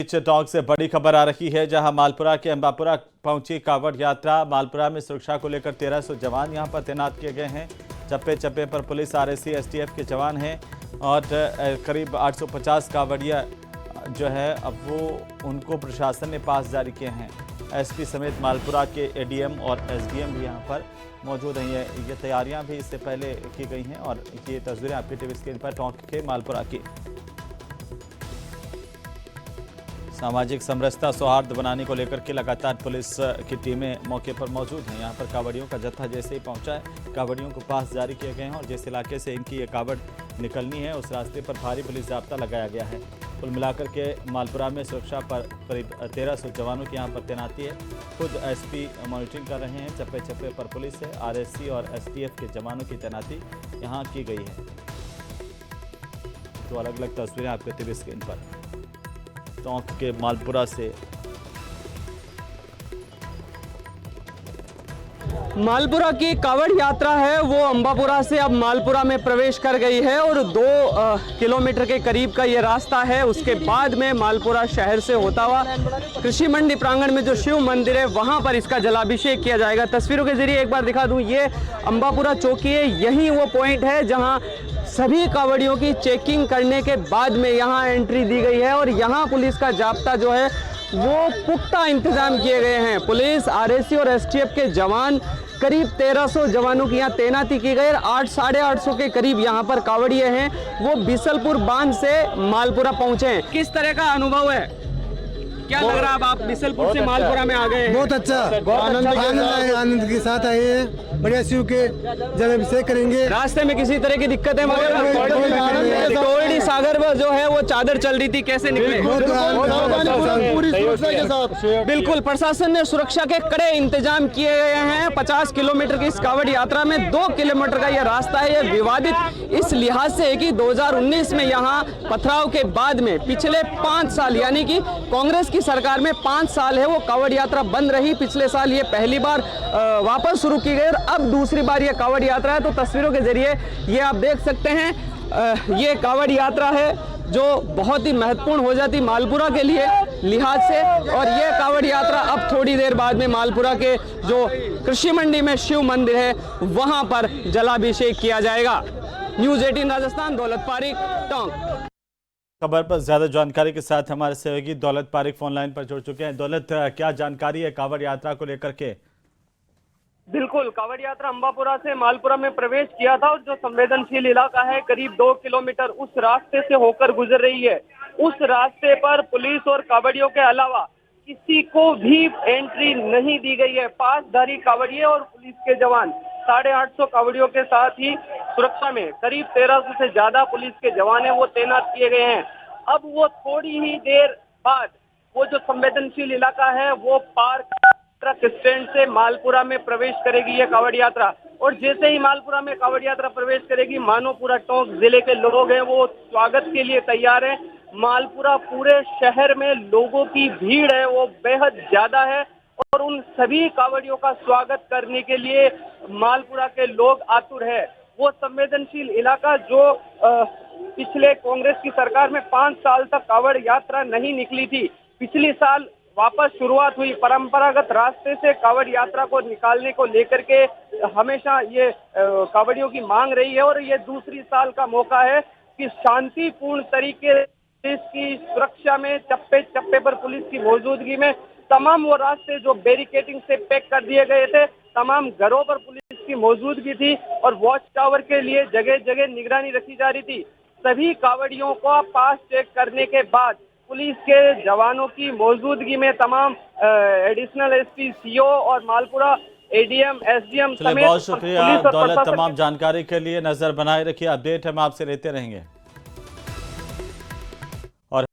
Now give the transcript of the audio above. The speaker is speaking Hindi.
बीच टोंक से बड़ी खबर आ रही है, जहां मालपुरा के अंबापुरा पहुंची कावड़ यात्रा। मालपुरा में सुरक्षा को लेकर 1300 जवान यहां पर तैनात किए गए हैं। चप्पे चप्पे पर पुलिस, आरएसी, एसटीएफ के जवान हैं और करीब 850 कावड़िया जो है अब वो उनको प्रशासन ने पास जारी किए हैं। एसपी समेत मालपुरा के एडीएम और एसडीएम भी यहां पर मौजूद हैं। ये तैयारियां भी इससे पहले की गई हैं और ये तस्वीरें आपकी टीवी स्क्रीन पर टोंक के मालपुरा की। सामाजिक समरसता सौहार्द बनाने को लेकर के लगातार पुलिस की टीमें मौके पर मौजूद हैं। यहां पर कावड़ियों का जत्था जैसे ही पहुंचा है, कावड़ियों को पास जारी किए गए हैं और जिस इलाके से इनकी ये कावड़ निकलनी है उस रास्ते पर भारी पुलिस जाब्ता लगाया गया है। कुल मिलाकर के मालपुरा में सुरक्षा पर करीब 1300 जवानों की यहां पर तैनाती है। खुद एसपी मॉनिटरिंग कर रहे हैं। चप्पे चप्पे पर पुलिस है, आरएससी और एसटीएफ के जवानों की तैनाती यहां की गई है। तो अलग अलग तस्वीरें आपके टीवी स्क्रीन पर टोंक के मालपुरा से। मालपुरा की कावड़ यात्रा है वो अंबापुरा से अब मालपुरा में प्रवेश कर गई है और 2 किलोमीटर के करीब का ये रास्ता है। उसके बाद में मालपुरा शहर से होता हुआ कृषि मंडी प्रांगण में जो शिव मंदिर है वहां पर इसका जलाभिषेक किया जाएगा। तस्वीरों के जरिए एक बार दिखा दूं, ये अंबापुरा चौकी है, यही वो पॉइंट है जहां सभी कावड़ियों की चेकिंग करने के बाद में यहाँ एंट्री दी गई है और यहाँ पुलिस का जाब्ता जो है वो पुख्ता इंतजाम किए गए हैं। पुलिस, आरएसी और एसटीएफ के जवान, करीब 1300 जवानों की यहाँ तैनाती की गई। 800-850 के करीब यहाँ पर कावड़िए हैं वो बिसलपुर बांध से मालपुरा पहुंचे हैं। किस तरह का अनुभव है, क्या लग रहा है? अब आप बिसलपुर से मालपुरा में आ गए हैं। बहुत अच्छा, आनंद के साथ आए हैं। बढ़िया शिव के जलाभिषेक करेंगे। रास्ते में किसी तरह की दिक्कतें कोयडी सागर जो है वो चादर चल रही थी, कैसे निकले? पूरी सुरक्षा के साथ। बिल्कुल, प्रशासन ने सुरक्षा के कड़े इंतजाम किए गए हैं। 50 किलोमीटर की इस कावड़ यात्रा में 2 किलोमीटर का यह रास्ता है। यह विवादित इस लिहाज से है कि 2019 में यहाँ पथराव के बाद में पिछले 5 साल यानी कि कांग्रेस की सरकार में 5 साल है वो कावड़ यात्रा बंद रही। पिछले साल ये पहली बार वापस शुरू की गई और अब दूसरी बार ये कावड़ यात्रा है। तो तस्वीरों के जरिए ये आप देख सकते हैं, ये कावड़ यात्रा है जो बहुत ही महत्वपूर्ण हो जाती मालपुरा के लिए लिहाज से। और ये कावड़ यात्रा अब थोड़ी देर बाद में मालपुरा के जो कृषि मंडी में शिव मंदिर है वहां पर जलाभिषेक किया जाएगा। न्यूज़ 18 राजस्थान, दौलत पारिक, टोंक। खबर पर ज्यादा जानकारी के साथ हमारे सहयोगी दौलत पारिक फोन लाइन पर जुड़ चुके हैं। दौलत, क्या जानकारी है कावड़ यात्रा को लेकर के? बिल्कुल, कावड़ यात्रा अंबापुरा से मालपुरा में प्रवेश किया था और जो संवेदनशील इलाका है करीब 2 किलोमीटर उस रास्ते से होकर गुजर रही है। उस रास्ते पर पुलिस और कावड़ियों के अलावा किसी को भी एंट्री नहीं दी गई है। पासधारी कावड़िए और पुलिस के जवान 850 कावड़ियों के साथ ही सुरक्षा में करीब 1300 से ज्यादा पुलिस के जवान है वो तैनात किए गए हैं। अब वो थोड़ी ही देर बाद वो जो संवेदनशील इलाका है वो पार ट्रक स्टैंड से मालपुरा में प्रवेश करेगी ये कावड़ यात्रा। और जैसे ही मालपुरा में कावड़ यात्रा प्रवेश करेगी, मानो पूरा टोंक जिले के लोग हैं वो स्वागत के लिए तैयार हैं। मालपुरा पूरे शहर में लोगों की भीड़ है वो बेहद ज्यादा है और उन सभी कावड़ियों का स्वागत करने के लिए मालपुरा के लोग आतुर है। वो संवेदनशील इलाका जो पिछले कांग्रेस की सरकार में 5 साल तक कावड़ यात्रा नहीं निकली थी, पिछले साल वापस शुरुआत हुई। परंपरागत रास्ते से कावड़ यात्रा को निकालने को लेकर के हमेशा ये कावड़ियों की मांग रही है और ये दूसरी साल का मौका है कि शांतिपूर्ण तरीके से इसकी सुरक्षा में चप्पे चप्पे पर पुलिस की मौजूदगी में तमाम वो रास्ते जो बैरिकेडिंग से पैक कर दिए गए थे, तमाम घरों पर पुलिस की मौजूदगी थी और वॉच टावर के लिए जगह जगह निगरानी रखी जा रही थी। सभी कावड़ियों को पास चेक करने के बाद पुलिस के जवानों की मौजूदगी में तमाम एडिशनल एसपी, सीओ और मालपुरा एडीएम, एसडीएम समेत बहुत शुक्रिया दौलत, तमाम जानकारी के लिए। नजर बनाए रखिए, अपडेट हम आपसे लेते रहेंगे।